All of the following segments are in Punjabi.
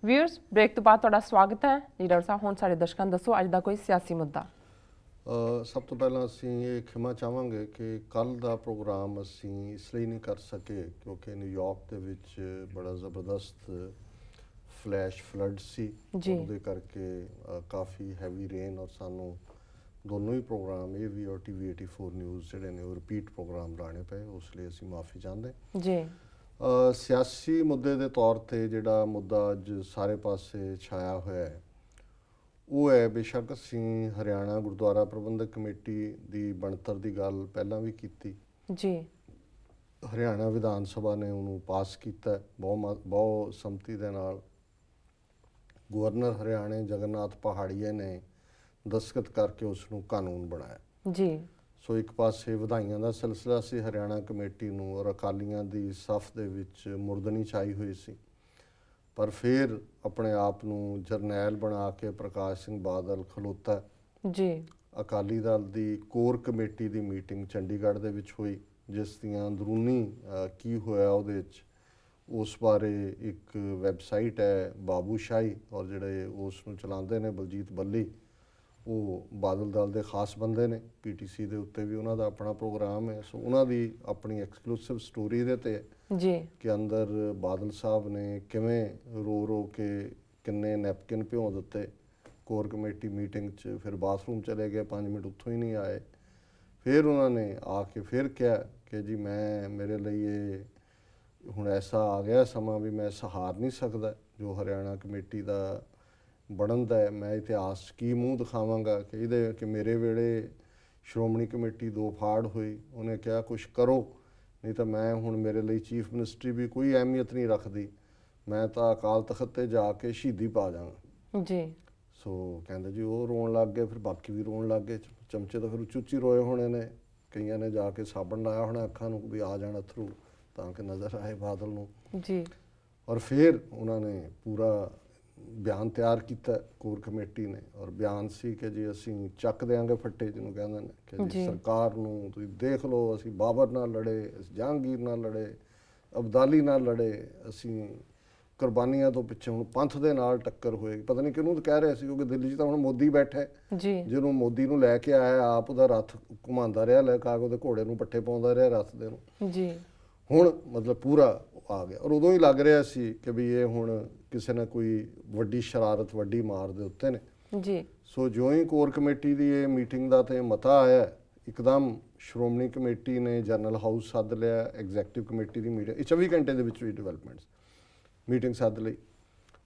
व्यूअर्स ब्रेक तो बाद तुहाडा स्वागत है जी डॉक्टर साहब। हुण साडे दर्शकां नूं दसो अज दा कोई सियासी मुद्दा। ਸਭ ਤੋਂ ਪਹਿਲਾਂ ਅਸੀਂ ਇਹ ਖਿਮਾ ਚਾਹਾਂਗੇ ਕਿ ਕੱਲ ਦਾ ਪ੍ਰੋਗਰਾਮ ਅਸੀਂ ਇਸ ਲਈ ਨਹੀਂ ਕਰ ਸਕੇ ਕਿਉਂਕਿ ਨਿਊਯਾਰਕ ਦੇ ਵਿੱਚ ਬੜਾ ਜ਼ਬਰਦਸਤ ਫਲੈਸ਼ ਫਲੱਡ ਸੀ, ਉਹਦੇ ਕਰਕੇ ਕਾਫੀ ਹੈਵੀ ਰੇਨ ਔਰ ਸਾਨੂੰ ਦੋਨੋਂ ਹੀ ਪ੍ਰੋਗਰਾਮ ਇਹ ਵੀ ਔਰ TV 84 ਨਿਊਜ਼ ਜਿਹੜੇ ਨੇ ਉਹ ਰਿਪੀਟ ਪ੍ਰੋਗਰਾਮ ਲਾਣੇ ਪਏ, ਉਸ ਲਈ ਅਸੀਂ ਮਾਫੀ ਚਾਹੁੰਦੇ ਜੀ। ਸਿਆਸੀ ਮੁੱਦੇ ਦੇ ਤੌਰ 'ਤੇ ਜਿਹੜਾ ਮੁੱਦਾ ਅੱਜ ਸਾਰੇ ਪਾਸੇ ਛਾਇਆ ਹੋਇਆ ਹੈ ਉਹ ਹੈ, ਬੇਸ਼ੱਕ ਅਸੀਂ ਹਰਿਆਣਾ ਗੁਰਦੁਆਰਾ ਪ੍ਰਬੰਧਕ ਕਮੇਟੀ ਦੀ ਬਣਤਰ ਦੀ ਗੱਲ ਪਹਿਲਾਂ ਵੀ ਕੀਤੀ ਜੀ। ਹਰਿਆਣਾ ਵਿਧਾਨ ਸਭਾ ਨੇ ਉਹਨੂੰ ਪਾਸ ਕੀਤਾ ਬਹੁਤ ਸੰਮਤੀ ਦੇ ਨਾਲ। ਗਵਰਨਰ ਹਰਿਆਣੇ ਜਗਨਨਾਥ ਪਹਾੜੀਏ ਨੇ ਦਸਤਖਤ ਕਰਕੇ ਉਸ ਨੂੰ ਕਾਨੂੰਨ ਬਣਾਇਆ ਜੀ। ਸੋ ਇੱਕ ਪਾਸੇ ਵਧਾਈਆਂ ਦਾ ਸਿਲਸਿਲਾ ਸੀ ਹਰਿਆਣਾ ਕਮੇਟੀ ਨੂੰ ਔਰ ਅਕਾਲੀਆਂ ਦੀ ਸਫ਼ ਦੇ ਵਿੱਚ ਮੁਰਦਨੀ ਛਾਈ ਹੋਈ ਸੀ, ਪਰ ਫਿਰ ਆਪਣੇ ਆਪ ਨੂੰ ਜਰਨੈਲ ਬਣਾ ਕੇ ਪ੍ਰਕਾਸ਼ ਸਿੰਘ ਬਾਦਲ ਖਲੋਤਾ ਜੀ। ਅਕਾਲੀ ਦਲ ਦੀ ਕੋਰ ਕਮੇਟੀ ਦੀ ਮੀਟਿੰਗ ਚੰਡੀਗੜ੍ਹ ਦੇ ਵਿੱਚ ਹੋਈ, ਜਿਸ ਦੀਆਂ ਅੰਦਰੂਨੀ ਕੀ ਹੋਇਆ ਉਹਦੇ ਵਿੱਚ ਉਸ ਬਾਰੇ ਇੱਕ ਵੈਬਸਾਈਟ ਹੈ ਬਾਬੂਸ਼ਾਹੀ, ਔਰ ਜਿਹੜੇ ਉਸ ਨੂੰ ਚਲਾਉਂਦੇ ਨੇ ਬਲਜੀਤ ਬੱਲੀ, ਉਹ ਬਾਦਲ ਦਲ ਦੇ ਖਾਸ ਬੰਦੇ ਨੇ। PTC ਦੇ ਉੱਤੇ ਵੀ ਉਹਨਾਂ ਦਾ ਆਪਣਾ ਪ੍ਰੋਗਰਾਮ ਹੈ, ਸੋ ਉਹਨਾਂ ਦੀ ਆਪਣੀ ਐਕਸਕਲੂਸਿਵ ਸਟੋਰੀ ਦੇ 'ਤੇ ਜੀ ਕਿ ਅੰਦਰ ਬਾਦਲ ਸਾਹਿਬ ਨੇ ਕਿਵੇਂ ਰੋ ਰੋ ਕੇ ਕਿੰਨੇ ਨੈਪਕਿਨ ਭਿਉਂ ਦਿੱਤੇ ਕੋਰ ਕਮੇਟੀ ਮੀਟਿੰਗ 'ਚ, ਫਿਰ ਬਾਥਰੂਮ ਚਲੇ ਗਏ, 5 ਮਿੰਟ ਉੱਥੋਂ ਹੀ ਨਹੀਂ ਆਏ। ਫਿਰ ਉਹਨਾਂ ਨੇ ਆ ਕੇ ਫਿਰ ਕਿਹਾ ਕਿ ਜੀ ਮੇਰੇ ਲਈ ਇਹ ਹੁਣ ਐਸਾ ਆ ਗਿਆ ਸਮਾਂ ਵੀ ਮੈਂ ਸਹਾਰ ਨਹੀਂ ਸਕਦਾ ਜੋ ਹਰਿਆਣਾ ਕਮੇਟੀ ਦਾ ਬਣਨ ਦਾ ਹੈ। ਮੈਂ ਇਤਿਹਾਸ 'ਚ ਕੀ ਮੂੰਹ ਦਿਖਾਵਾਂਗਾ ਕਿ ਇਹਦੇ ਕਿ ਮੇਰੇ ਵੇਲੇ ਸ਼੍ਰੋਮਣੀ ਕਮੇਟੀ 2 ਫਾੜ ਹੋਈ। ਉਹਨੇ ਕਿਹਾ ਕੁਛ ਕਰੋ, ਨਹੀਂ ਤਾਂ ਮੈਂ ਹੁਣ ਮੇਰੇ ਲਈ ਚੀਫ ਮਿਨਿਸਟਰੀ ਵੀ ਕੋਈ ਅਹਿਮੀਅਤ ਨਹੀਂ ਰੱਖਦੀ, ਮੈਂ ਤਾਂ ਅਕਾਲ ਤਖਤ 'ਤੇ ਜਾ ਕੇ ਸ਼ਹੀਦੀ ਪਾ ਜਾਵਾਂ ਜੀ। ਸੋ ਕਹਿੰਦੇ ਜੀ ਉਹ ਰੋਣ ਲੱਗ ਗਏ, ਫਿਰ ਬਾਕੀ ਵੀ ਰੋਣ ਲੱਗ ਗਏ। ਚਮਚੇ ਤਾਂ ਫਿਰ ਉੱਚੀ ਉੱਚੀ ਰੋਏ ਹੋਣੇ ਨੇ, ਕਈਆਂ ਨੇ ਜਾ ਕੇ ਸਾਬਣ ਲਾਇਆ ਹੋਣਾ ਅੱਖਾਂ ਨੂੰ ਵੀ ਆ ਜਾਣ ਅਥਰੂ ਤਾਂ ਕਿ ਨਜ਼ਰ ਆਏ ਬਾਦਲ ਨੂੰ ਜੀ। ਔਰ ਫਿਰ ਉਹਨਾਂ ਨੇ ਪੂਰਾ ਬਿਆਨ ਤਿਆਰ ਕੀਤਾ ਕੋਰ ਕਮੇਟੀ ਨੇ, ਔਰ ਬਿਆਨ ਸੀ ਕਿ ਜੀ ਅਸੀਂ ਚੱਕ ਦਿਆਂਗੇ ਫੱਟੇ, ਜਿਹਨੂੰ ਕਹਿੰਦੇ ਨੇ ਕਿ ਜੀ ਸਰਕਾਰ ਨੂੰ ਤੁਸੀਂ ਦੇਖ ਲਓ, ਅਸੀਂ ਬਾਬਰ ਨਾਲ ਲੜੇ, ਅਸੀਂ ਜਹਾਂਗੀਰ ਨਾਲ ਲੜੇ, ਅਬਦਾਲੀ ਨਾਲ ਲੜੇ, ਅਸੀਂ ਕੁਰਬਾਨੀਆਂ ਤੋਂ ਪਿੱਛੇ ਹੁਣ ਪੰਥ ਦੇ ਨਾਲ ਟੱਕਰ ਹੋਏਗੀ। ਪਤਾ ਨਹੀਂ ਕਿਹਨੂੰ ਕਹਿ ਰਿਹਾ ਸੀ, ਕਿਉਂਕਿ ਦਿੱਲੀ 'ਚ ਤਾਂ ਹੁਣ ਮੋਦੀ ਬੈਠਾ ਜੀ, ਜਿਹਨੂੰ ਮੋਦੀ ਨੂੰ ਲੈ ਕੇ ਆਇਆ ਆਪ ਉਹਦਾ ਰੱਥ ਘੁਮਾਉਂਦਾ ਰਿਹਾ, ਲੈ ਕੇ ਉਹਦੇ ਘੋੜੇ ਨੂੰ ਪੱਠੇ ਪਾਉਂਦਾ ਰਿਹਾ ਰੱਥ ਦੇ ਨੂੰ ਜੀ। ਹੁਣ ਮਤਲਬ ਪੂਰਾ ਆ ਗਿਆ, ਔਰ ਉਦੋਂ ਹੀ ਲੱਗ ਰਿਹਾ ਸੀ ਕਿ ਵੀ ਇਹ ਹੁਣ ਕਿਸੇ ਨੇ ਕੋਈ ਵੱਡੀ ਸ਼ਰਾਰਤ ਵੱਡੀ ਮਾਰ ਦੇ ਉੱਤੇ ਨੇ ਜੀ। ਸੋ ਜਿਉਂ ਹੀ ਕੋਰ ਕਮੇਟੀ ਦੀ ਇਹ ਮੀਟਿੰਗ ਦਾ ਤੇ ਮਤਾ ਆਇਆ, ਇੱਕਦਮ ਸ਼੍ਰੋਮਣੀ ਕਮੇਟੀ ਨੇ ਜਨਰਲ ਹਾਊਸ ਸੱਦ ਲਿਆ, ਐਗਜ਼ੈਕਟਿਵ ਕਮੇਟੀ ਦੀ ਮੀਟਿੰਗ 24 ਘੰਟੇ ਦੇ ਵਿੱਚ ਵੀ ਡਿਵੈਲਪਮੈਂਟਸ ਮੀਟਿੰਗ ਸੱਦ ਲਈ।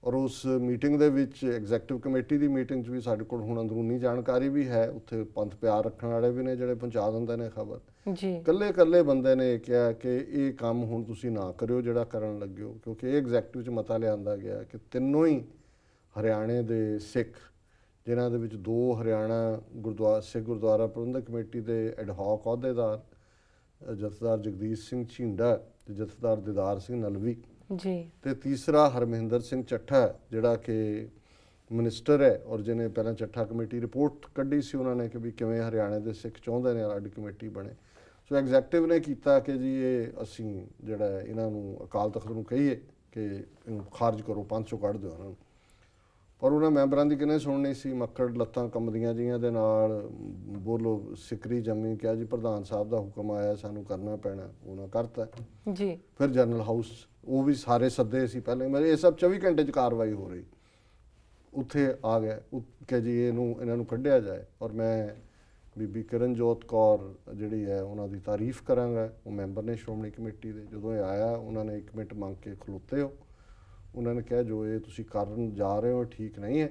ਔਰ ਉਸ ਮੀਟਿੰਗ ਦੇ ਵਿੱਚ ਐਗਜ਼ੈਕਟਿਵ ਕਮੇਟੀ ਦੀ ਮੀਟਿੰਗ 'ਚ ਵੀ ਸਾਡੇ ਕੋਲ ਹੁਣ ਅੰਦਰੂਨੀ ਜਾਣਕਾਰੀ ਵੀ ਹੈ, ਉੱਥੇ ਪੰਥ ਪਿਆਰ ਰੱਖਣ ਵਾਲੇ ਵੀ ਨੇ ਜਿਹੜੇ ਪਹੁੰਚਾ ਦਿੰਦੇ ਨੇ ਖਬਰ ਜੀ। ਇਕੱਲੇ ਬੰਦੇ ਨੇ ਕਿਹਾ ਕਿ ਇਹ ਕੰਮ ਹੁਣ ਤੁਸੀਂ ਨਾ ਕਰਿਓ ਜਿਹੜਾ ਕਰਨ ਲੱਗੇ ਹੋ, ਕਿਉਂਕਿ ਇਹ ਐਗਜ਼ੈਕਟਿਵ 'ਚ ਮਤਾ ਲਿਆਂਦਾ ਗਿਆ ਕਿ ਤਿੰਨੋਂ ਹੀ ਹਰਿਆਣੇ ਦੇ ਸਿੱਖ, ਜਿਨ੍ਹਾਂ ਦੇ ਵਿੱਚ 2 ਹਰਿਆਣਾ ਸਿੱਖ ਗੁਰਦੁਆਰਾ ਪ੍ਰਬੰਧਕ ਕਮੇਟੀ ਦੇ ਐਡਹੌਕ ਅਹੁਦੇਦਾਰ ਜਥੇਦਾਰ ਜਗਦੀਸ਼ ਸਿੰਘ ਝੀਂਡਾ ਤੇ ਜਥੇਦਾਰ ਦੀਦਾਰ ਸਿੰਘ ਨਲਵੀ ਜੀ, ਤੇ ਤੀਸਰਾ ਹਰਮਿੰਦਰ ਸਿੰਘ ਚੱਠਾ ਜਿਹੜਾ ਕਿ ਮਿਨਿਸਟਰ ਹੈ, ਔਰ ਜਿਹਨੇ ਪਹਿਲਾਂ ਚੱਠਾ ਕਮੇਟੀ ਰਿਪੋਰਟ ਕੱਢੀ ਸੀ ਉਹਨਾਂ ਨੇ ਕਿ ਵੀ ਕਿਵੇਂ ਹਰਿਆਣੇ ਦੇ ਸਿੱਖ ਚਾਹੁੰਦੇ ਨੇ ਅੱਡ ਕਮੇਟੀ ਬਣੇ। ਸੋ ਐਗਜ਼ੈਕਟਿਵ ਨੇ ਕੀਤਾ ਕਿ ਜੀ ਇਹ ਅਸੀਂ ਜਿਹੜਾ ਇਹਨਾਂ ਨੂੰ ਅਕਾਲ ਤਖਤ ਨੂੰ ਕਹੀਏ ਕਿ ਇਹਨੂੰ ਖਾਰਜ ਕਰੋ, 500 ਕੱਢ ਦਿਓ ਉਹਨਾਂ ਨੂੰ। ਪਰ ਉਹਨਾਂ ਮੈਂਬਰਾਂ ਦੀ ਕਿਹਨੇ ਸੁਣਨੀ ਸੀ, ਮੱਕੜ ਲੱਤਾਂ ਕੰਬਦੀਆਂ ਜਿਹੀਆਂ ਦੇ ਨਾਲ ਬੋਲੋ ਸਿਕਰੀ ਜੰਮੀ, ਕਿਹਾ ਜੀ ਪ੍ਰਧਾਨ ਸਾਹਿਬ ਦਾ ਹੁਕਮ ਆਇਆ ਸਾਨੂੰ ਕਰਨਾ ਪੈਣਾ, ਉਹਨਾਂ ਕਰਤਾ ਜੀ। ਫਿਰ ਜਨਰਲ ਹਾਊਸ ਉਹ ਵੀ ਸਾਰੇ ਸੱਦੇ ਸੀ ਪਹਿਲੇ, ਮੇਰੇ ਇਹ ਸਭ 24 ਘੰਟੇ 'ਚ ਕਾਰਵਾਈ ਹੋ ਰਹੀ, ਉੱਥੇ ਆ ਗਿਆ ਕਿ ਜੀ ਇਹਨਾਂ ਨੂੰ ਕੱਢਿਆ ਜਾਏ। ਔਰ ਮੈਂ ਬੀਬੀ ਕਿਰਨਜੋਤ ਕੌਰ ਜਿਹੜੀ ਹੈ ਉਹਨਾਂ ਦੀ ਤਾਰੀਫ ਕਰਾਂਗਾ, ਉਹ ਮੈਂਬਰ ਨੇ ਸ਼੍ਰੋਮਣੀ ਕਮੇਟੀ ਦੇ। ਜਦੋਂ ਇਹ ਆਇਆ ਉਹਨਾਂ ਨੇ 1 ਮਿੰਟ ਮੰਗ ਕੇ ਖਲੋਤੇ ਹੋ, ਉਹਨਾਂ ਨੇ ਕਿਹਾ ਜੋ ਇਹ ਤੁਸੀਂ ਕਰਨ ਜਾ ਰਹੇ ਹੋ ਠੀਕ ਨਹੀਂ ਹੈ,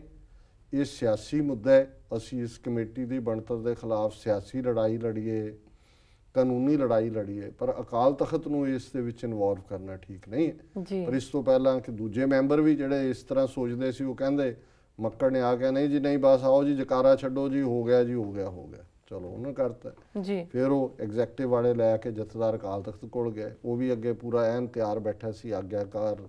ਇਹ ਸਿਆਸੀ ਮੁੱਦਾ ਹੈ, ਅਸੀਂ ਇਸ ਕਮੇਟੀ ਦੀ ਬਣਤਰ ਦੇ ਖਿਲਾਫ ਸਿਆਸੀ ਲੜਾਈ ਲੜੀਏ, ਕਾਨੂੰਨੀ ਲੜਾਈ ਲੜੀਏ, ਪਰ ਅਕਾਲ ਤਖਤ ਨੂੰ ਇਸ ਦੇ ਵਿੱਚ ਇਨਵੋਲਵ ਕਰਨਾ ਠੀਕ ਨਹੀਂ ਹੈ। ਪਰ ਇਸ ਤੋਂ ਪਹਿਲਾਂ ਕਿ ਦੂਜੇ ਮੈਂਬਰ ਵੀ ਜਿਹੜੇ ਇਸ ਤਰ੍ਹਾਂ ਸੋਚਦੇ ਸੀ, ਉਹ ਕਹਿੰਦੇ ਮੱਕੜ ਨੇ ਆ ਕੇ ਨਹੀਂ ਜੀ ਨਹੀਂ ਬਸ ਆਓ ਜੀ ਜਕਾਰਾ ਛੱਡੋ ਜੀ, ਹੋ ਗਿਆ ਜੀ ਹੋ ਗਿਆ ਚਲੋ ਉਹਨੇ ਕਰਤਾ ਜੀ। ਫਿਰ ਉਹ ਐਗਜ਼ੈਕਟਿਵ ਵਾਲੇ ਲੈ ਕੇ ਜਥੇਦਾਰ ਅਕਾਲ ਤਖਤ ਕੋਲ ਗਏ, ਉਹ ਵੀ ਅੱਗੇ ਪੂਰਾ ਐਨ ਤਿਆਰ ਬੈਠਾ ਸੀ ਆਗਿਆਕਾਰ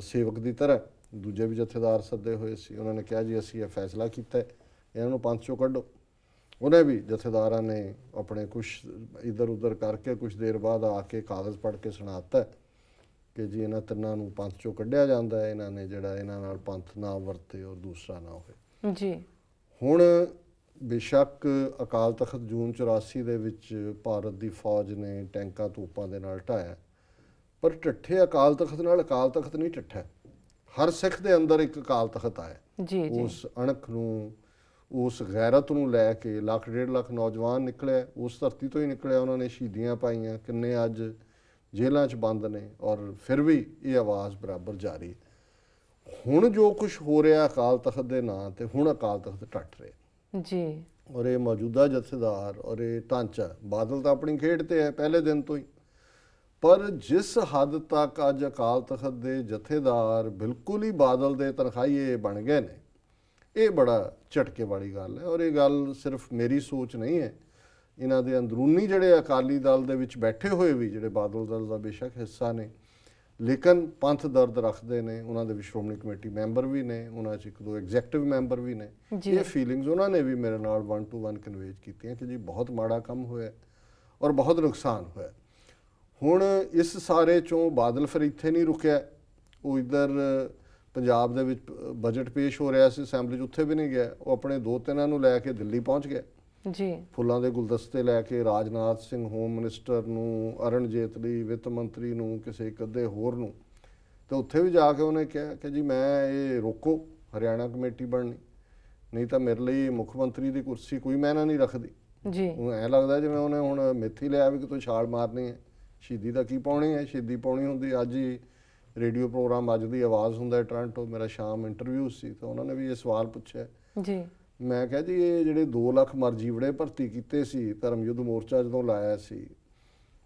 ਸੇਵਕ ਦੀ ਤਰ੍ਹਾਂ, ਦੂਜੇ ਵੀ ਜਥੇਦਾਰ ਸੱਦੇ ਹੋਏ ਸੀ। ਉਹਨਾਂ ਨੇ ਕਿਹਾ ਜੀ ਅਸੀਂ ਇਹ ਫੈਸਲਾ ਕੀਤਾ, ਇਹਨਾਂ ਨੂੰ 500 ਕੱਢੋ। ਉਹਨੇ ਵੀ ਜਥੇਦਾਰਾਂ ਨੇ ਆਪਣੇ ਕੁਛ ਇੱਧਰ ਉੱਧਰ ਕਰਕੇ ਕੁਛ ਦੇਰ ਬਾਅਦ ਆ ਕੇ ਕਾਗਜ਼ ਪੜ੍ਹ ਕੇ ਸੁਣਾ ਦਿੱਤਾ ਕਿ ਜੀ ਇਹਨਾਂ ਤਿੰਨਾਂ ਨੂੰ ਪੰਥ ਚੋਂ ਕੱਢਿਆ ਜਾਂਦਾ ਹੈ, ਇਹਨਾਂ ਨੇ ਜਿਹੜਾ ਇਹਨਾਂ ਨਾਲ ਪੰਥ ਨਾ ਵਰਤੇ ਔਰ ਦੂਸਰਾ ਨਾ ਹੋਏ ਜੀ। ਹੁਣ ਬੇਸ਼ੱਕ ਅਕਾਲ ਤਖਤ ਜੂਨ 84 ਦੇ ਵਿੱਚ ਭਾਰਤ ਦੀ ਫੌਜ ਨੇ ਟੈਂਕਾਂ ਤੋਪਾਂ ਦੇ ਨਾਲ ਢਾਇਆ, ਪਰ ਢੱਠੇ ਅਕਾਲ ਤਖਤ ਨਾਲ ਅਕਾਲ ਤਖਤ ਨਹੀਂ ਢੱਠਾ। ਹਰ ਸਿੱਖ ਦੇ ਅੰਦਰ ਇੱਕ ਅਕਾਲ ਤਖਤ ਆਇਆ। ਜੀ ਜੀ। ਉਸ ਅਣਖ ਨੂੰ, ਉਸ ਗੈਰਤ ਨੂੰ ਲੈ ਕੇ ਲੱਖ ਡੇਢ ਲੱਖ ਨੌਜਵਾਨ ਨਿਕਲਿਆ, ਉਸ ਧਰਤੀ ਤੋਂ ਹੀ ਨਿਕਲਿਆ। ਉਹਨਾਂ ਨੇ ਸ਼ਹੀਦੀਆਂ ਪਾਈਆਂ, ਕਿੰਨੇ ਅੱਜ ਜੇਲ੍ਹਾਂ 'ਚ ਬੰਦ ਨੇ, ਔਰ ਫਿਰ ਵੀ ਇਹ ਆਵਾਜ਼ ਬਰਾਬਰ ਜਾਰੀ। ਹੁਣ ਜੋ ਕੁਝ ਹੋ ਰਿਹਾ ਅਕਾਲ ਤਖਤ ਦੇ ਨਾਂ ਤੇ, ਹੁਣ ਅਕਾਲ ਤਖਤ ਢੱਠ ਰਿਹਾ ਜੀ। ਔਰ ਇਹ ਮੌਜੂਦਾ ਜਥੇਦਾਰ ਔਰ ਇਹ ਢਾਂਚਾ, ਬਾਦਲ ਤਾਂ ਆਪਣੀ ਖੇਡ ਤੇ ਹੈ ਪਹਿਲੇ ਦਿਨ ਤੋਂ ਹੀ, ਪਰ ਜਿਸ ਹੱਦ ਤੱਕ ਅੱਜ ਅਕਾਲ ਤਖਤ ਦੇ ਜਥੇਦਾਰ ਬਿਲਕੁਲ ਹੀ ਬਾਦਲ ਦੇ ਤਨਖਾਹੀਏ ਬਣ ਗਏ ਨੇ, ਇਹ ਬੜਾ ਝਟਕੇ ਵਾਲੀ ਗੱਲ ਹੈ। ਔਰ ਇਹ ਗੱਲ ਸਿਰਫ ਮੇਰੀ ਸੋਚ ਨਹੀਂ ਹੈ, ਇਹਨਾਂ ਦੇ ਅੰਦਰੂਨੀ ਜਿਹੜੇ ਅਕਾਲੀ ਦਲ ਦੇ ਵਿੱਚ ਬੈਠੇ ਹੋਏ ਵੀ, ਜਿਹੜੇ ਬਾਦਲ ਦਲ ਦਾ ਬੇਸ਼ੱਕ ਹਿੱਸਾ ਨੇ ਲੇਕਿਨ ਪੰਥ ਦਰਦ ਰੱਖਦੇ ਨੇ, ਉਹਨਾਂ ਦੇ ਵਿੱਚ ਸ਼੍ਰੋਮਣੀ ਕਮੇਟੀ ਮੈਂਬਰ ਵੀ ਨੇ, ਉਹਨਾਂ 'ਚ ਇੱਕ ਦੋ ਐਗਜ਼ੈਕਟਿਵ ਮੈਂਬਰ ਵੀ ਨੇ। ਇਹ ਫੀਲਿੰਗਸ ਉਹਨਾਂ ਨੇ ਵੀ ਮੇਰੇ ਨਾਲ 1 to 1 ਕਨਵੇ ਕੀਤੀਆਂ ਕਿ ਜੀ ਬਹੁਤ ਮਾੜਾ ਕੰਮ ਹੋਇਆ ਔਰ ਬਹੁਤ ਨੁਕਸਾਨ ਹੋਇਆ। ਹੁਣ ਇਸ ਸਾਰੇ 'ਚੋਂ ਬਾਦਲ ਫਿਰ ਇੱਥੇ ਨਹੀਂ ਰੁਕਿਆ, ਉਹ ਇੱਧਰ ਪੰਜਾਬ ਦੇ ਵਿੱਚ ਬਜਟ ਪੇਸ਼ ਹੋ ਰਿਹਾ ਸੀ ਅਸੈਂਬਲੀ 'ਚ, ਉੱਥੇ ਵੀ ਨਹੀਂ ਗਿਆ। ਉਹ ਆਪਣੇ ਦੋ ਤਿੰਨਾਂ ਨੂੰ ਲੈ ਕੇ ਦਿੱਲੀ ਪਹੁੰਚ ਗਿਆ ਜੀ, ਫੁੱਲਾਂ ਦੇ ਗੁਲਦਸਤੇ ਲੈ ਕੇ, ਰਾਜਨਾਥ ਸਿੰਘ ਹੋਮ ਮਿਨਿਸਟਰ ਨੂੰ, ਅਰੁਣ ਜੇਤਲੀ ਵਿੱਤ ਮੰਤਰੀ ਨੂੰ, ਕਿਸੇ ਇੱਕ ਅੱਧੇ ਹੋਰ ਨੂੰ। ਤੇ ਉੱਥੇ ਵੀ ਜਾ ਕੇ ਉਹਨੇ ਕਿਹਾ ਕਿ ਜੀ ਮੈਂ ਇਹ ਰੋਕੋ ਹਰਿਆਣਾ ਕਮੇਟੀ ਬਣਨੀ, ਨਹੀਂ ਤਾਂ ਮੇਰੇ ਲਈ ਮੁੱਖ ਮੰਤਰੀ ਦੀ ਕੁਰਸੀ ਕੋਈ ਮਾਇਨਾ ਨਹੀਂ ਰੱਖਦੀ ਜੀ। ਉਹ ਐਂ ਲੱਗਦਾ ਜਿਵੇਂ ਉਹਨੇ ਹੁਣ ਮੇਥੀ ਲਿਆ ਵੀ ਕਿ ਤੂੰ ਛਾਲ ਮਾਰਨੀ ਹੈ, ਸ਼ਹੀਦੀ ਦਾ ਕੀ ਪਾਉਣੀ ਹੈ। ਸ਼ਹੀਦੀ ਪਾਉਣੀ ਹੁੰਦੀ ਅੱਜ ਹੀ ਰੇਡੀਓ ਪ੍ਰੋਗਰਾਮ ਅੱਜ ਦੀ ਆਵਾਜ਼ ਹੁੰਦਾ ਟੋਰਾਂਟੋ, ਮੇਰਾ ਸ਼ਾਮ ਇੰਟਰਵਿਊ ਸੀ, ਤਾਂ ਉਹਨਾਂ ਨੇ ਵੀ ਇਹ ਸਵਾਲ ਪੁੱਛਿਆ ਜੀ। ਮੈਂ ਕਿਹਾ ਜੀ ਇਹ ਜਿਹੜੇ 2 ਲੱਖ ਮਰਜੀਵੜੇ ਭਰਤੀ ਕੀਤੇ ਸੀ ਧਰਮ ਯੁੱਧ ਮੋਰਚਾ ਜਦੋਂ ਲਾਇਆ ਸੀ,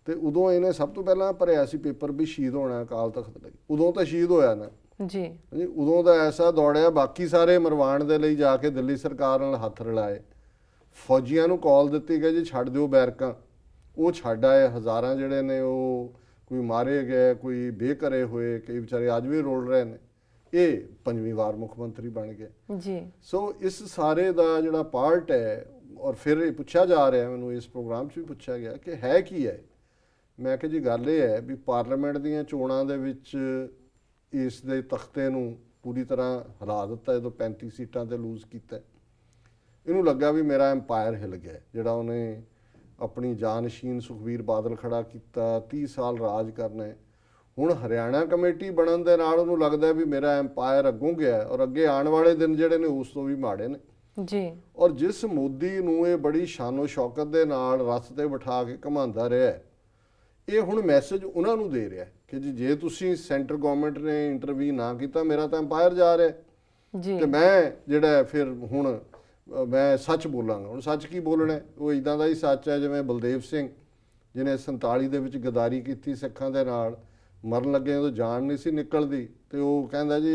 ਤੇ ਉਦੋਂ ਇਹਨੇ ਸਭ ਤੋਂ ਪਹਿਲਾਂ ਭਰਿਆ ਸੀ ਪੇਪਰ ਵੀ ਸ਼ਹੀਦ ਹੋਣਾ ਅਕਾਲ ਤਖਤ ਲਈ। ਉਦੋਂ ਤਾਂ ਸ਼ਹੀਦ ਹੋਇਆ ਨਾ ਜੀ, ਉਦੋਂ ਤਾਂ ਐਸਾ ਦੌੜਿਆ, ਬਾਕੀ ਸਾਰੇ ਮਰਵਾਣ ਦੇ ਲਈ ਜਾ ਕੇ ਦਿੱਲੀ ਸਰਕਾਰ ਨਾਲ ਹੱਥ ਰਲਾਏ, ਫੌਜੀਆਂ ਨੂੰ ਕਾਲ ਦਿੱਤੀ ਗਈ ਜੀ ਛੱਡ ਦਿਓ ਬੈਰਕਾਂ, ਉਹ ਛੱਡ ਆਏ। ਹਜ਼ਾਰਾਂ ਜਿਹੜੇ ਨੇ ਉਹ ਕੋਈ ਮਾਰੇ ਗਏ, ਕੋਈ ਬੇਘਰੇ ਹੋਏ, ਕਈ ਵਿਚਾਰੇ ਅੱਜ ਵੀ ਰੋਲ ਰਹੇ ਨੇ। ਇਹ 5ਵੀਂ ਵਾਰ ਮੁੱਖ ਮੰਤਰੀ ਬਣ ਗਏ ਜੀ। ਸੋ ਇਸ ਸਾਰੇ ਦਾ ਜਿਹੜਾ ਪਾਰਟ ਹੈ, ਔਰ ਫਿਰ ਇਹ ਪੁੱਛਿਆ ਜਾ ਰਿਹਾ, ਮੈਨੂੰ ਇਸ ਪ੍ਰੋਗਰਾਮ 'ਚ ਵੀ ਪੁੱਛਿਆ ਗਿਆ ਕਿ ਹੈ ਕੀ ਹੈ। ਮੈਂ ਕਿਹਾ ਜੀ ਗੱਲ ਇਹ ਹੈ ਵੀ ਪਾਰਲੀਮੈਂਟ ਦੀਆਂ ਚੋਣਾਂ ਦੇ ਵਿੱਚ ਇਸ ਦੇ ਤਖਤੇ ਨੂੰ ਪੂਰੀ ਤਰ੍ਹਾਂ ਹਿਲਾ ਦਿੱਤਾ, ਜਦੋਂ 35 ਸੀਟਾਂ ਤੇ ਲੂਜ਼ ਕੀਤਾ। ਇਹਨੂੰ ਲੱਗਾ ਵੀ ਮੇਰਾ ਐਮਪਾਇਰ ਹਿੱਲ ਗਿਆ, ਜਿਹੜਾ ਉਹਨੇ ਆਪਣੀ ਜਾਨਸ਼ੀਨ ਸੁਖਬੀਰ ਬਾਦਲ ਖੜਾ ਕੀਤਾ, 30 ਸਾਲ ਰਾਜ ਕਰਨਾ। ਹੁਣ ਹਰਿਆਣਾ ਕਮੇਟੀ ਬਣਨ ਦੇ ਨਾਲ ਉਹਨੂੰ ਲੱਗਦਾ ਵੀ ਮੇਰਾ ਐਮਪਾਇਰ ਅੱਗੋਂ ਗਿਆ, ਔਰ ਅੱਗੇ ਆਉਣ ਵਾਲੇ ਦਿਨ ਜਿਹੜੇ ਨੇ ਉਸ ਤੋਂ ਵੀ ਮਾੜੇ ਨੇ ਜੀ। ਔਰ ਜਿਸ ਮੋਦੀ ਨੂੰ ਇਹ ਬੜੀ ਸ਼ਾਨੋ ਸ਼ੌਕਤ ਦੇ ਨਾਲ ਰੱਥ ਤੇ ਬਿਠਾ ਕੇ ਘੁਮਾਉਂਦਾ ਰਿਹਾ, ਇਹ ਹੁਣ ਮੈਸੇਜ ਉਹਨਾਂ ਨੂੰ ਦੇ ਰਿਹਾ ਕਿ ਜੀ ਜੇ ਤੁਸੀਂ ਸੈਂਟਰ ਗਵਰਨਮੈਂਟ ਨੇ ਇੰਟਰਵੀਨ ਨਾ ਕੀਤਾ, ਮੇਰਾ ਤਾਂ ਐਮਪਾਇਰ ਜਾ ਰਿਹਾ ਜੀ, ਤੇ ਮੈਂ ਜਿਹੜਾ ਫਿਰ ਹੁਣ ਮੈਂ ਸੱਚ ਬੋਲਾਂਗਾ। ਹੁਣ ਸੱਚ ਕੀ ਬੋਲਣਾ, ਉਹ ਇੱਦਾਂ ਦਾ ਹੀ ਸੱਚ ਹੈ ਜਿਵੇਂ ਬਲਦੇਵ ਸਿੰਘ ਜਿਹਨੇ 47 ਦੇ ਵਿੱਚ ਗਦਾਰੀ ਕੀਤੀ ਸਿੱਖਾਂ ਦੇ ਨਾਲ, ਮਰਨ ਲੱਗੇ ਉਦੋਂ ਜਾਨ ਨਹੀਂ ਸੀ ਨਿਕਲਦੀ, ਤੇ ਉਹ ਕਹਿੰਦਾ ਜੀ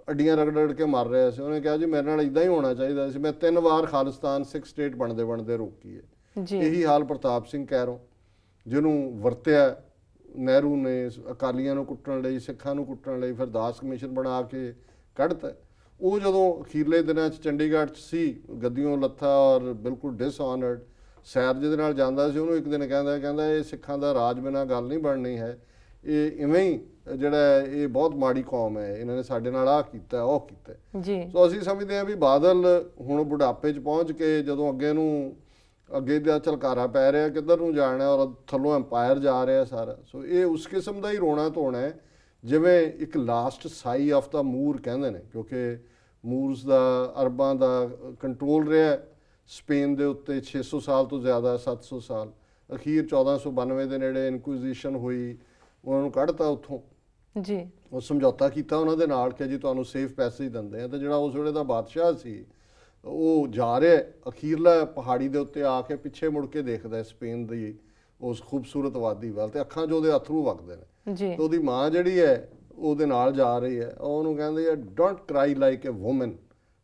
ਅੱਡੀਆਂ ਰਗੜ ਕੇ ਮਰ ਰਿਹਾ ਸੀ। ਉਹਨੇ ਕਿਹਾ ਜੀ ਮੇਰੇ ਨਾਲ ਇੱਦਾਂ ਹੀ ਹੋਣਾ ਚਾਹੀਦਾ ਸੀ, ਮੈਂ 3 ਵਾਰ ਖਾਲਿਸਤਾਨ ਸਿੱਖ ਸਟੇਟ ਬਣਦੇ ਰੋਕੀ ਹੈ। ਇਹੀ ਹਾਲ ਪ੍ਰਤਾਪ ਸਿੰਘ ਕੈਰੋਂ, ਜਿਹਨੂੰ ਵਰਤਿਆ ਨਹਿਰੂ ਨੇ ਅਕਾਲੀਆਂ ਨੂੰ ਕੁੱਟਣ ਲਈ, ਸਿੱਖਾਂ ਨੂੰ ਕੁੱਟਣ ਲਈ, ਫਿਰ ਦਾਸ ਕਮਿਸ਼ਨ ਬਣਾ ਕੇ ਕੱਢਤਾ। ਉਹ ਜਦੋਂ ਅਖੀਰਲੇ ਦਿਨਾਂ 'ਚ ਚੰਡੀਗੜ੍ਹ 'ਚ ਸੀ, ਗੱਦੀਓਂ ਲੱਥਾ ਔਰ ਬਿਲਕੁਲ ਡਿਸਆਨਰਡ, ਸੈਰ ਜਿਹਦੇ ਨਾਲ ਜਾਂਦਾ ਸੀ, ਉਹਨੂੰ ਇੱਕ ਦਿਨ ਕਹਿੰਦਾ ਇਹ ਸਿੱਖਾਂ ਦਾ ਰਾਜ ਬਿਨਾਂ ਗੱਲ ਨਹੀਂ ਬਣਨੀ ਹੈ, ਇਹ ਇਵੇਂ ਹੀ ਜਿਹੜਾ ਇਹ ਬਹੁਤ ਮਾੜੀ ਕੌਮ ਹੈ, ਇਹਨਾਂ ਨੇ ਸਾਡੇ ਨਾਲ ਆਹ ਕੀਤਾ ਉਹ ਕੀਤਾ ਜੀ। ਸੋ ਅਸੀਂ ਸਮਝਦੇ ਹਾਂ ਵੀ ਬਾਦਲ ਹੁਣ ਬੁਢਾਪੇ 'ਚ ਪਹੁੰਚ ਕੇ ਜਦੋਂ ਅੱਗੇ ਦਾ ਝਲਕਾਰਾ ਪੈ ਰਿਹਾ ਕਿੱਧਰ ਨੂੰ ਜਾਣਾ, ਔਰ ਥੱਲੋਂ ਐਮਪਾਇਰ ਜਾ ਰਿਹਾ ਸਾਰਾ। ਸੋ ਇਹ ਉਸ ਕਿਸਮ ਦਾ ਹੀ ਰੋਣਾ ਧੋਣਾ ਹੈ ਜਿਵੇਂ ਇੱਕ ਲਾਸਟ ਸਾਈ ਆਫ ਦਾ ਮੂਰ ਕਹਿੰਦੇ ਨੇ, ਕਿਉਂਕਿ ਮੂਰਸ ਦਾ ਅਰਬਾਂ ਦਾ ਕੰਟਰੋਲ ਰਿਹਾ ਸਪੇਨ ਦੇ ਉੱਤੇ 600 ਸਾਲ ਤੋਂ ਜ਼ਿਆਦਾ, 700 ਸਾਲ। ਅਖੀਰ 1492 ਦੇ ਨੇੜੇ ਇਨਕੁਇਜ਼ੀਸ਼ਨ ਹੋਈ, ਉਹਨਾਂ ਨੂੰ ਕੱਢਤਾ ਉੱਥੋਂ ਜੀ। ਉਹ ਸਮਝੌਤਾ ਕੀਤਾ ਉਹਨਾਂ ਦੇ ਨਾਲ ਕਿ ਜੀ ਤੁਹਾਨੂੰ ਸੇਫ ਪੈਸੇਜ ਦਿੰਦੇ ਆ, ਤੇ ਜਿਹੜਾ ਉਸ ਵੇਲੇ ਦਾ ਬਾਦਸ਼ਾਹ ਸੀ ਉਹ ਜਾ ਰਿਹਾ ਅਖੀਰਲਾ ਪਹਾੜੀ ਦੇ ਉੱਤੇ ਆ ਕੇ ਪਿੱਛੇ ਮੁੜ ਕੇ ਦੇਖਦਾ ਸਪੇਨ ਦੀ ਉਸ ਖੂਬਸੂਰਤ ਵਾਦੀ ਵੱਲ, ਤੇ ਅੱਖਾਂ 'ਚ ਉਹਦੇ ਅਥਰੂ ਵਗਦੇ ਨੇ ਜੀ। ਤੇ ਉਹਦੀ ਮਾਂ ਜਿਹੜੀ ਹੈ ਉਹਦੇ ਨਾਲ ਜਾ ਰਹੀ ਹੈ, ਉਹਨੂੰ ਕਹਿੰਦੇ ਆ don't cry like a woman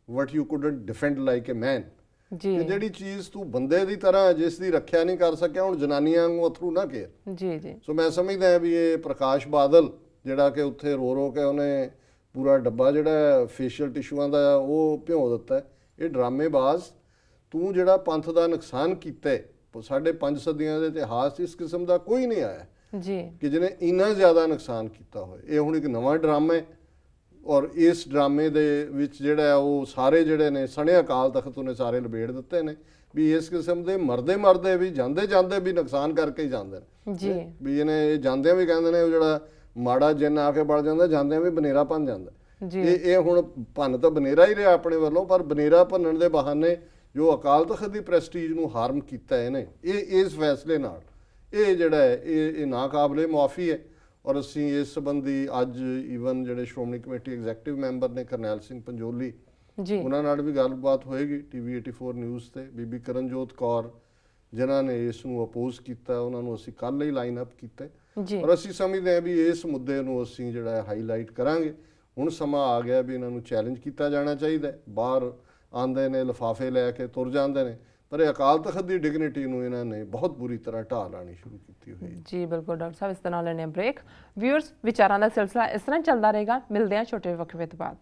what you couldn't defend like a man ਜੀ। ਜਿਹੜੀ ਚੀਜ਼ ਤੂੰ ਬੰਦੇ ਦੀ ਤਰ੍ਹਾਂ ਜਿਸ ਦੀ ਰੱਖਿਆ ਨਹੀਂ ਕਰ ਸਕਿਆ, ਹੁਣ ਜਨਾਨੀਆਂ ਨੂੰ ਅਥਰੂ ਨਾ ਘੇਰ ਜੀ ਜੀ। ਸੋ ਮੈਂ ਸਮਝਦਾ ਹਾਂ ਵੀ ਇਹ ਪ੍ਰਕਾਸ਼ ਬਾਦਲ ਜਿਹੜਾ ਕਿ ਉੱਥੇ ਰੋ ਕੇ ਉਹਨੇ ਪੂਰਾ ਡੱਬਾ ਜਿਹੜਾ ਫੇਸ਼ੀਅਲ ਟਿਸ਼ੂਆਂ ਦਾ ਉਹ ਭਿਉਂ ਦਿੱਤਾ, ਇਹ ਡਰਾਮੇਬਾਜ਼। ਤੂੰ ਜਿਹੜਾ ਪੰਥ ਦਾ ਨੁਕਸਾਨ ਕੀਤਾ, 5.5 ਸਦੀਆਂ ਦੇ ਇਤਿਹਾਸ 'ਚ ਇਸ ਕਿਸਮ ਦਾ ਕੋਈ ਨਹੀਂ ਆਇਆ ਜੀ ਕਿ ਜਿਹਨੇ ਇੰਨਾ ਜ਼ਿਆਦਾ ਨੁਕਸਾਨ ਕੀਤਾ ਹੋਏ। ਇਹ ਹੁਣ ਇੱਕ ਨਵਾਂ ਡਰਾਮਾ ਹੈ ਔਰ ਇਸ ਡਰਾਮੇ ਦੇ ਵਿੱਚ ਜਿਹੜਾ ਹੈ ਉਹ ਸਾਰੇ ਜਿਹੜੇ ਨੇ ਸਣੇ ਅਕਾਲ ਤਖਤ ਉਹਨੇ ਸਾਰੇ ਲਬੇੜ ਦਿੱਤੇ ਨੇ ਵੀ ਇਸ ਕਿਸਮ ਦੇ ਮਰਦੇ ਵੀ ਜਾਂਦੇ ਵੀ ਨੁਕਸਾਨ ਕਰਕੇ ਹੀ ਜਾਂਦੇ ਨੇ ਜੀ ਵੀ ਇਹਨੇ ਜਾਂਦਿਆਂ ਵੀ ਕਹਿੰਦੇ ਨੇ ਉਹ ਜਿਹੜਾ ਮਾੜਾ ਜਿੰਨ ਆ ਕੇ ਵੜ ਜਾਂਦਾ, ਜਾਂਦਿਆਂ ਵੀ ਬਨੇਰਾ ਭੰਨ ਜਾਂਦਾ। ਜੀ ਇਹ ਹੁਣ ਭੰਨ ਤਾਂ ਬਨੇਰਾ ਹੀ ਰਿਹਾ ਆਪਣੇ ਵੱਲੋਂ, ਪਰ ਬਨੇਰਾ ਭੰਨਣ ਦੇ ਬਹਾਨੇ ਜੋ ਅਕਾਲ ਤਖਤ ਦੀ ਪ੍ਰੈਸਟੀਜ ਨੂੰ ਹਾਰਮ ਕੀਤਾ ਇਹਨੇ, ਇਹ ਇਸ ਫੈਸਲੇ ਨਾਲ ਇਹ ਜਿਹੜਾ ਹੈ ਇਹ ਨਾਕਾਬਲੇ ਮੁਆਫੀ ਹੈ। ਔਰ ਅਸੀਂ ਇਸ ਸੰਬੰਧੀ ਅੱਜ ਈਵਨ ਜਿਹੜੇ ਸ਼੍ਰੋਮਣੀ ਕਮੇਟੀ ਐਗਜ਼ੈਕਟਿਵ ਮੈਂਬਰ ਨੇ ਕਰਨੈਲ ਸਿੰਘ ਪੰਜੋਲੀ, ਜੀ ਉਹਨਾਂ ਨਾਲ ਵੀ ਗੱਲਬਾਤ ਹੋਏਗੀ TV 84 ਨਿਊਜ਼ ਤੇ। ਬੀਬੀ ਕਰਨਜੋਤ ਕੌਰ ਜਿਨ੍ਹਾਂ ਨੇ ਇਸ ਨੂੰ ਅਪੋਜ਼ ਕੀਤਾ, ਉਹਨਾਂ ਨੂੰ ਅਸੀਂ ਕੱਲ੍ਹ ਹੀ ਲਾਈਨ ਅਪ ਕੀਤਾ ਜੀ ਔਰ ਅਸੀਂ ਸਮਝਦੇ ਹਾਂ ਵੀ ਇਸ ਮੁੱਦੇ ਨੂੰ ਅਸੀਂ ਜਿਹੜਾ ਹਾਈਲਾਈਟ ਕਰਾਂਗੇ। ਹੁਣ ਸਮਾਂ ਆ ਗਿਆ ਵੀ ਇਹਨਾਂ ਨੂੰ ਚੈਲੰਜ ਕੀਤਾ ਜਾਣਾ ਚਾਹੀਦਾ। ਬਾਹਰ ਆਉਂਦੇ ਨੇ ਲਿਫਾਫੇ ਲੈ ਕੇ ਤੁਰ ਜਾਂਦੇ ਨੇ, ਪਰ ਇਹ ਅਕਾਲ ਤਖਤ ਦੀ ਡਿਗਨਿਟੀ ਨੂੰ ਇਹਨਾਂ ਨੇ ਬਹੁਤ ਬੁਰੀ ਤਰ੍ਹਾਂ ਢਾਹ ਲਾਣੀ ਸ਼ੁਰੂ ਕੀਤੀ ਹੋਈ ਹੈ। ਜੀ ਬਿਲਕੁਲ ਡਾਕਟਰ ਸਾਹਿਬ, ਇਸ ਤਰ੍ਹਾਂ ਲੈਣੇ ਬ੍ਰੇਕ। ਵਿਊਅਰਸ, ਵਿਚਾਰਾਂ ਦਾ ਸਿਲਸਿਲਾ ਇਸ ਤਰ੍ਹਾਂ ਚੱਲਦਾ ਰਹੇਗਾ। ਮਿਲਦੇ ਹਾਂ ਛੋਟੇ ਵਕਫੇ ਤੋਂ ਬਾਅਦ।